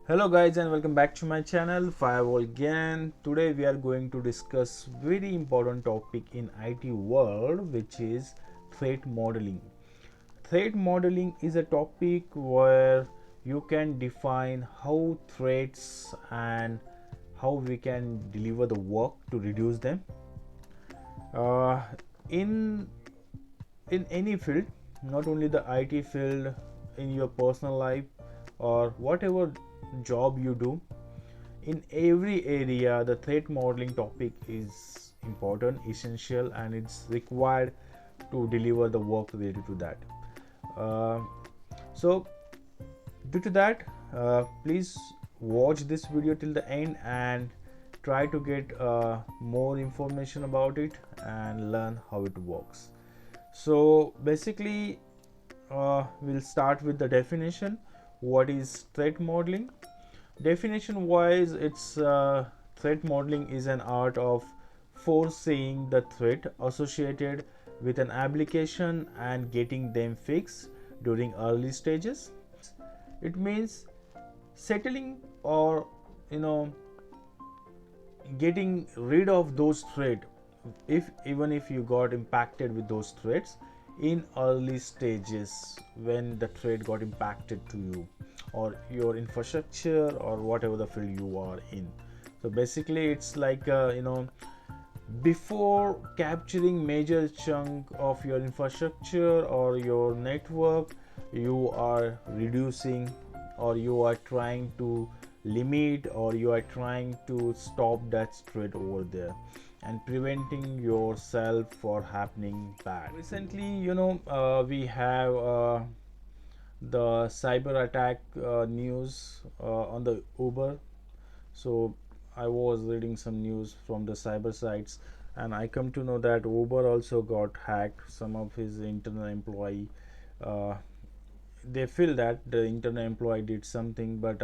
Hello guys and welcome back to my channel Firewall again. Today we are going to discuss very important topic in IT world, which is threat modeling. Threat modeling is a topic where you can define how threats and how we can deliver the work to reduce them. Uh, in in any field, not only the IT field, in your personal life or whatever job you do, in every area the threat modeling topic is important, essential, and it's required to deliver the work related to that. So due to that, please watch this video till the end and try to get more information about it and learn how it works. So basically, we'll start with the definition. What is threat modeling? Definition wise, it's threat modeling is an art of foreseeing the threat associated with an application and getting them fixed during early stages. It means settling or you know getting rid of those threats, if even if you got impacted with those threats in early stages when the threat got impacted to you or your infrastructure or whatever the field you are in. So basically it's like before capturing major chunk of your infrastructure or your network, you are reducing or you are trying to limit or you are trying to stop that threat over there and preventing yourself for happening bad. Recently, we have the cyber attack news on the Uber. So I was reading some news from the cyber sites, and I come to know that Uber also got hacked. Some of his internal employee, uh, they feel that the internal employee did something, but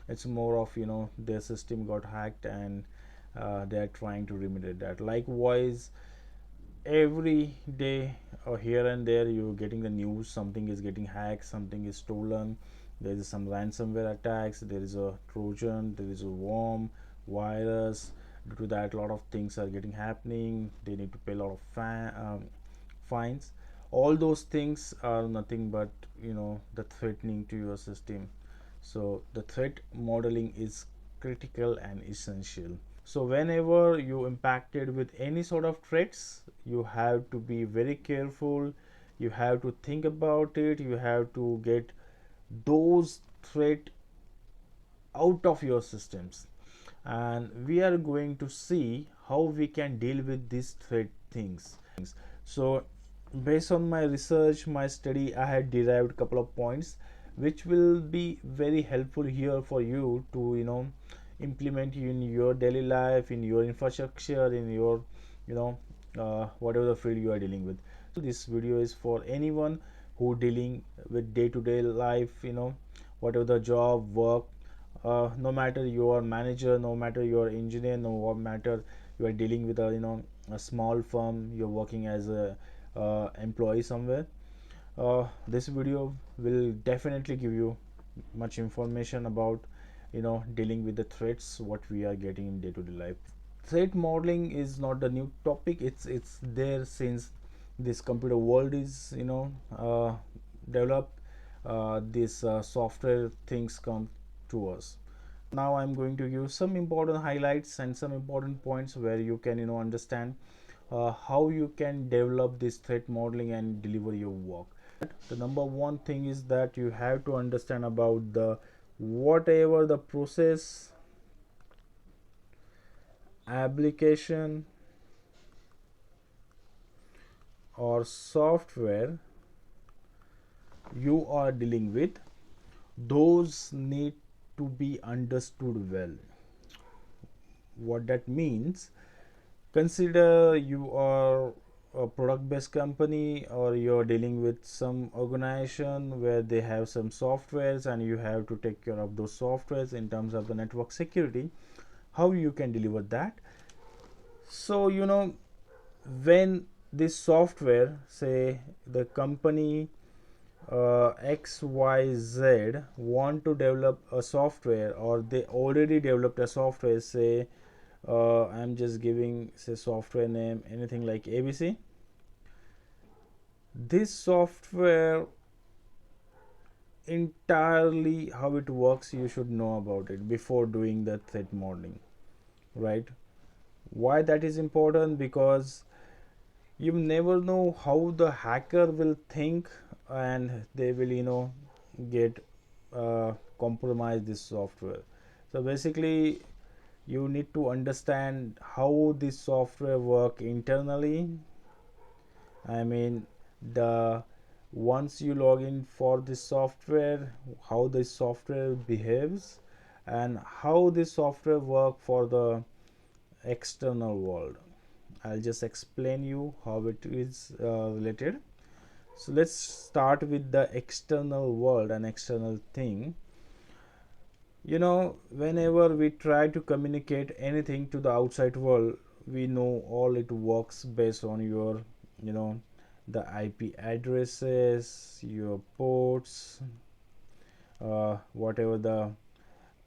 it's more of their system got hacked, and they are trying to remediate that. Likewise, every day or here and there you're getting the news something is getting hacked, something is stolen, there is some ransomware attacks, there is a trojan, there is a worm, virus. Due to that, a lot of things are getting happening. They need to pay a lot of fines. All those things are nothing but the threatening to your system. So the threat modeling is critical and essential. So whenever you impacted with any sort of threats, you have to be very careful, you have to think about it, you have to get those threat out of your systems, and we are going to see how we can deal with these threat things. So based on my research, my study, I had derived a couple of points which will be very helpful here for you to implement in your daily life, in your infrastructure, in your whatever the field you are dealing with. So this video is for anyone who dealing with day-to-day life, whatever the job work, no matter you are manager, no matter you are engineer, no matter you are dealing with a small firm, you're working as a employee somewhere. This video will definitely give you much information about dealing with the threats what we are getting in day-to-day life. Threat modeling is not the new topic, it's there since this computer world is developed. This software things come to us. Now I'm going to give some important highlights and some important points where you can understand how you can develop this threat modeling and deliver your work. The number one thing is that you have to understand about the whatever the process, application, or software you are dealing with, those need to be understood well. What that means, consider you are a product based company or you're dealing with some organization where they have some softwares and you have to take care of those softwares in terms of the network security. How you can deliver that? So when this software, say the company XYZ want to develop a software, or they already developed a software, say I'm just giving say software name anything like ABC. This software entirely how it works, you should know about it before doing the threat modeling, right? Why that is important? Because you never know how the hacker will think, and they will get compromise this software. So basically you need to understand how this software work internally. I mean, the once you log in for this software, how this software behaves, and how this software work for the external world. I'll just explain you how it is related. So let's start with the external world and external thing. Whenever we try to communicate anything to the outside world, we know all it works based on your you know the IP addresses, your ports, whatever the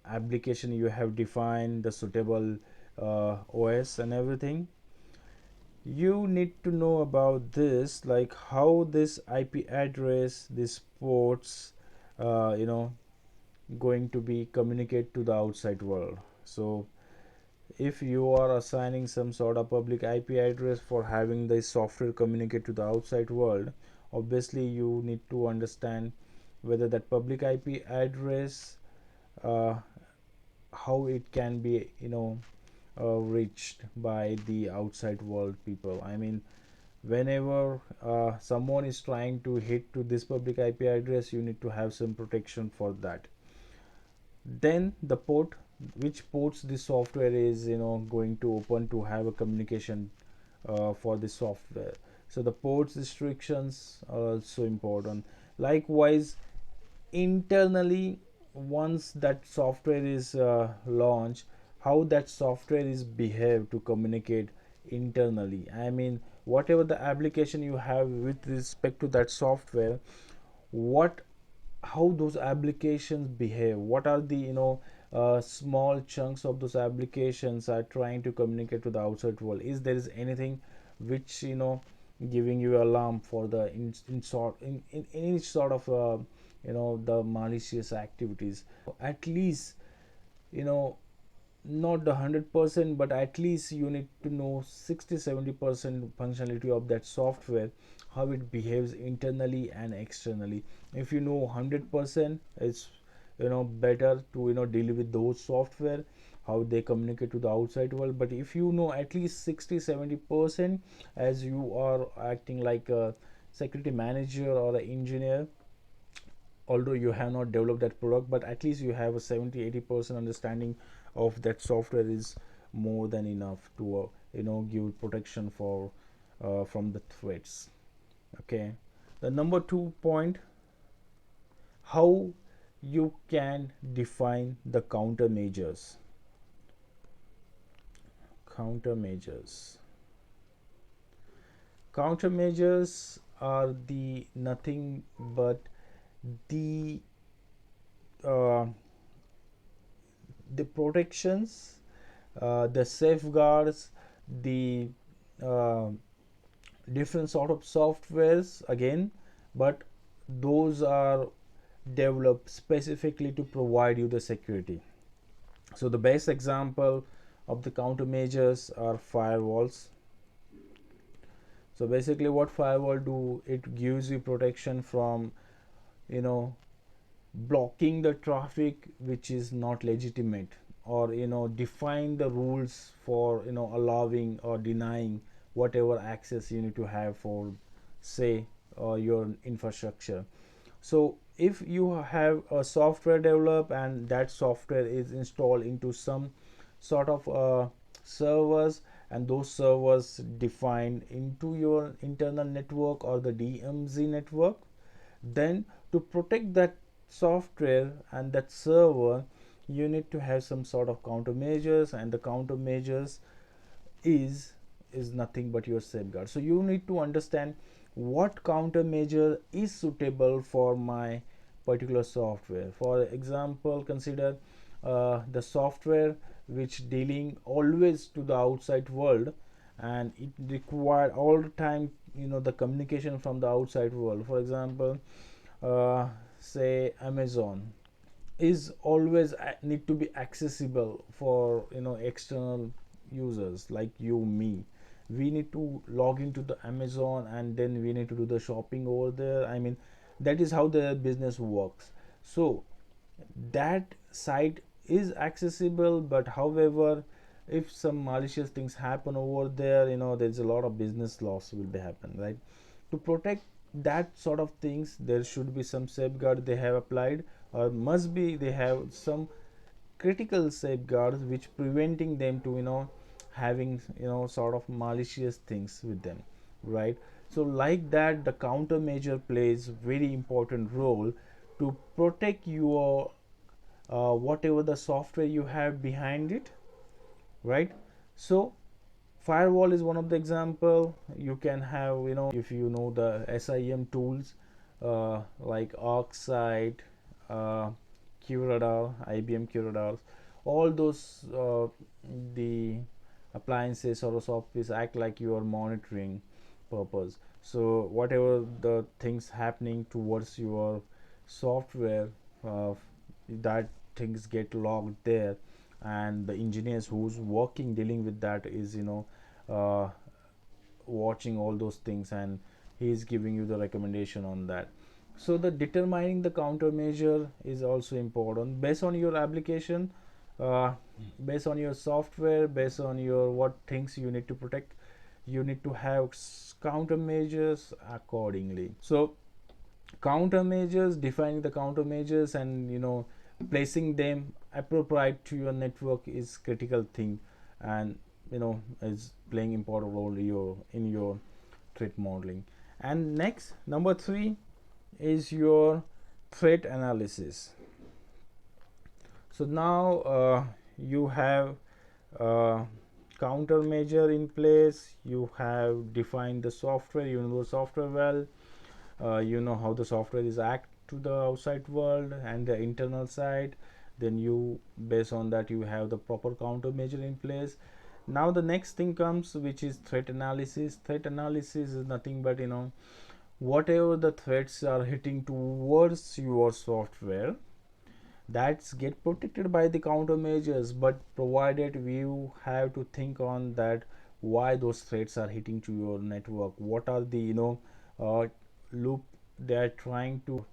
application you have defined, the suitable OS and everything. You need to know about this, like how this IP address, this ports, going to be communicate to the outside world. So if you are assigning some sort of public IP address for having the software communicate to the outside world, obviously you need to understand whether that public IP address, uh, how it can be reached by the outside world people. I mean, whenever someone is trying to hit to this public IP address, you need to have some protection for that. Then the port, which ports the software is going to open to have a communication for the software. So the ports restrictions are also important. Likewise, internally, once that software is launched, how that software is behave to communicate internally. I mean, whatever the application you have with respect to that software, what how those applications behave, what are the small chunks of those applications are trying to communicate to the outside world. Is there is anything which giving you alarm for the in any sort of the malicious activities? At least you know not the 100%, but at least you need to know 60-70% functionality of that software, how it behaves internally and externally. If you know 100%, it's better to deal with those software, how they communicate to the outside world. But if you know at least 60-70%, as you are acting like a security manager or an engineer, although you have not developed that product, but at least you have a 70-80% understanding of that software, is more than enough to give protection for from the threats. Okay, the number 2 point, how you can define the countermeasures. Countermeasures are the nothing but the uh, the protections, the safeguards, the uh, different sort of softwares again, but those are developed specifically to provide you the security. So the best example of the countermeasures are firewalls. So basically what firewall do, it gives you protection from you know blocking the traffic which is not legitimate, or define the rules for allowing or denying whatever access you need to have for say your infrastructure. So if you have a software developed and that software is installed into some sort of servers, and those servers defined into your internal network or the DMZ network, then to protect that software and that server, you need to have some sort of countermeasures, and the countermeasures is nothing but your safeguard. So you need to understand what countermeasure is suitable for my particular software. For example, consider the software which dealing always to the outside world, and it require all the time the communication from the outside world. For example, say Amazon is always need to be accessible for external users like you, me. We need to log into the Amazon and then we need to do the shopping over there. I mean, that is how the business works. So that site is accessible, but however, if some malicious things happen over there, there's a lot of business loss will be happen, right? To protect that sort of things, there should be some safeguard they have applied, or must be they have some critical safeguards which preventing them to having sort of malicious things with them, right? So like that, the countermeasure plays very important role to protect your whatever the software you have behind it, right? So firewall is one of the example. You can have if you know the SIM tools like ArcSight, uh, QRadar, IBM QRadars, all those the appliances or softwares act like your monitoring purpose. So whatever the things happening towards your software, that things get logged there, and the engineers who's working dealing with that is uh, watching all those things, and he is giving you the recommendation on that. So the determining the countermeasure is also important based on your application, uh, based on your software, based on your what things you need to protect. You need to have countermeasures accordingly. So countermeasures, defining the countermeasures and placing them appropriate to your network is critical thing, and is playing important role in your threat modeling. And next, number 3 is your threat analysis. So now you have uh, countermeasure in place, you have defined the software, you know the software well, you know how the software is act to the outside world and the internal side. Then you, based on that, you have the proper countermeasure in place. Now the next thing comes, which is threat analysis. Threat analysis is nothing but whatever the threats are hitting towards your software, that's get protected by the countermeasures, but provided you have to think on that why those threats are hitting to your network, what are the loop they are trying to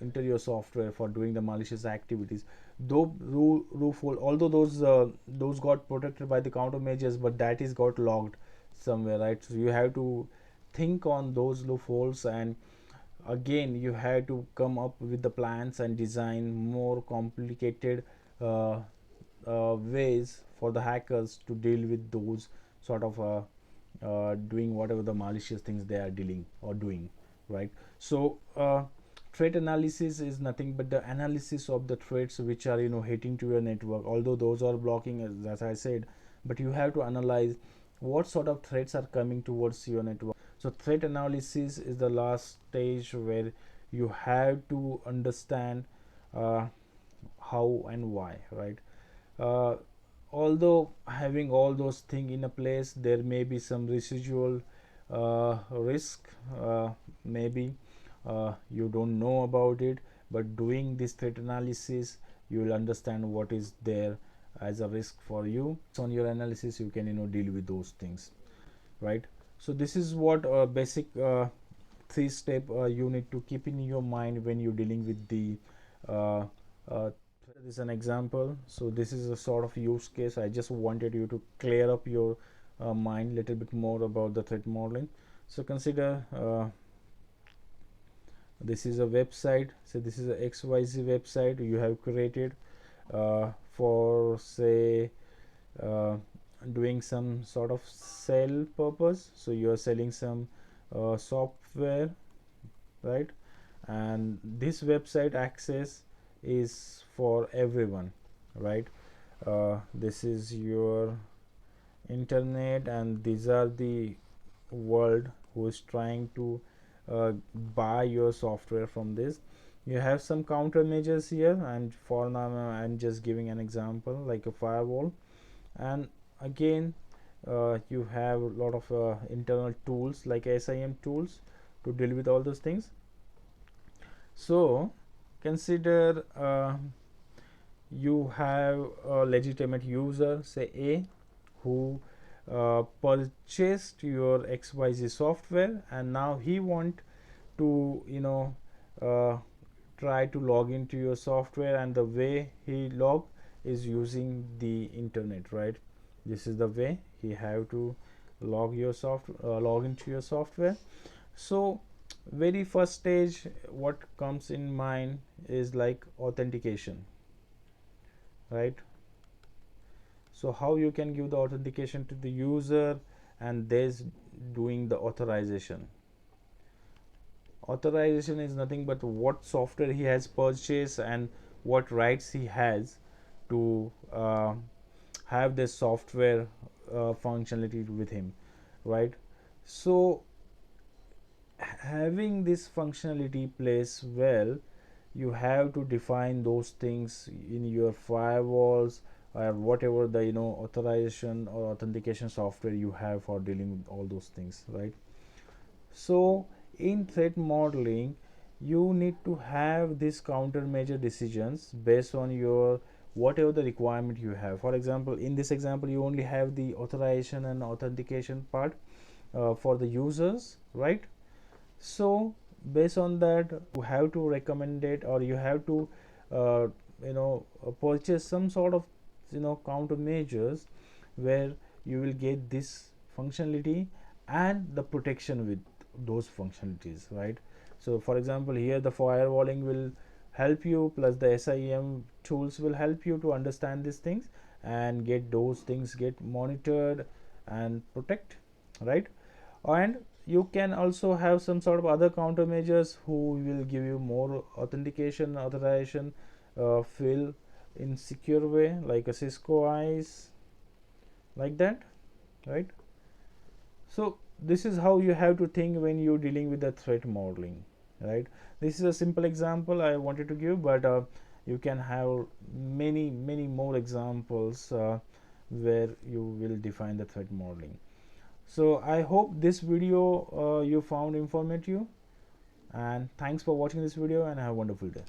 enter your software for doing the malicious activities. Though loophole, although those got protected by the countermeasures, but that is got logged somewhere, right? So you have to think on those loopholes, and again you have to come up with the plans and design more complicated uh, ways for the hackers to deal with those sort of doing whatever the malicious things they are dealing or doing, right? So threat analysis is nothing but the analysis of the threats which are hitting to your network, although those are blocking, as I said, but you have to analyze what sort of threats are coming towards your network. So threat analysis is the last stage where you have to understand uh, how and why, right? uh, Although having all those things in a place, there may be some residual risk, maybe you don't know about it, but doing this threat analysis, you will understand what is there as a risk for you. So on your analysis, you can deal with those things, right? So this is what basic 3 step you need to keep in your mind when you're dealing with the uh, this is an example. So this is a sort of use case. I just wanted you to clear up your mind a little bit more about the threat modeling. So consider this is a website. So this is a XYZ website you have created for say uh, doing some sort of sell purpose. So you are selling some software, right? And this website access is for everyone, right? This is your internet, and these are the world who is trying to buy your software from this. You have some countermeasures here, and for now I'm just giving an example like a firewall. And again, you have a lot of internal tools like SIM tools to deal with all those things. So consider you have a legitimate user, say A, who purchased your XYZ software, and now he want to uh, try to log into your software, and the way he log is using the internet, right? This is the way he have to log into your software. So very first stage what comes in mind is like authentication, right? So how you can give the authentication to the user, and there's doing the authorization. Authorization is nothing but what software he has purchased and what rights he has to have this software functionality with him, right? So having this functionality plays well, you have to define those things in your firewalls or whatever the authorization or authentication software you have for dealing with all those things, right? So in threat modeling, you need to have these countermeasure decisions based on your whatever the requirement you have. For example, in this example, you only have the authorization and authentication part for the users, right? So based on that, you have to recommend it, or you have to purchase some sort of countermeasures where you will get this functionality and the protection with those functionalities, right? So for example, here the firewalling will help you, plus the SIM tools will help you to understand these things and get those things get monitored and protect, right? And you can also have some sort of other countermeasures who will give you more authentication authorization fill in secure way, like a Cisco eyes, like that, right? So this is how you have to think when you're dealing with the threat modeling, right? This is a simple example I wanted to give, but you can have many more examples where you will define the threat modeling. So I hope this video you found informative, and thanks for watching this video, and have a wonderful day.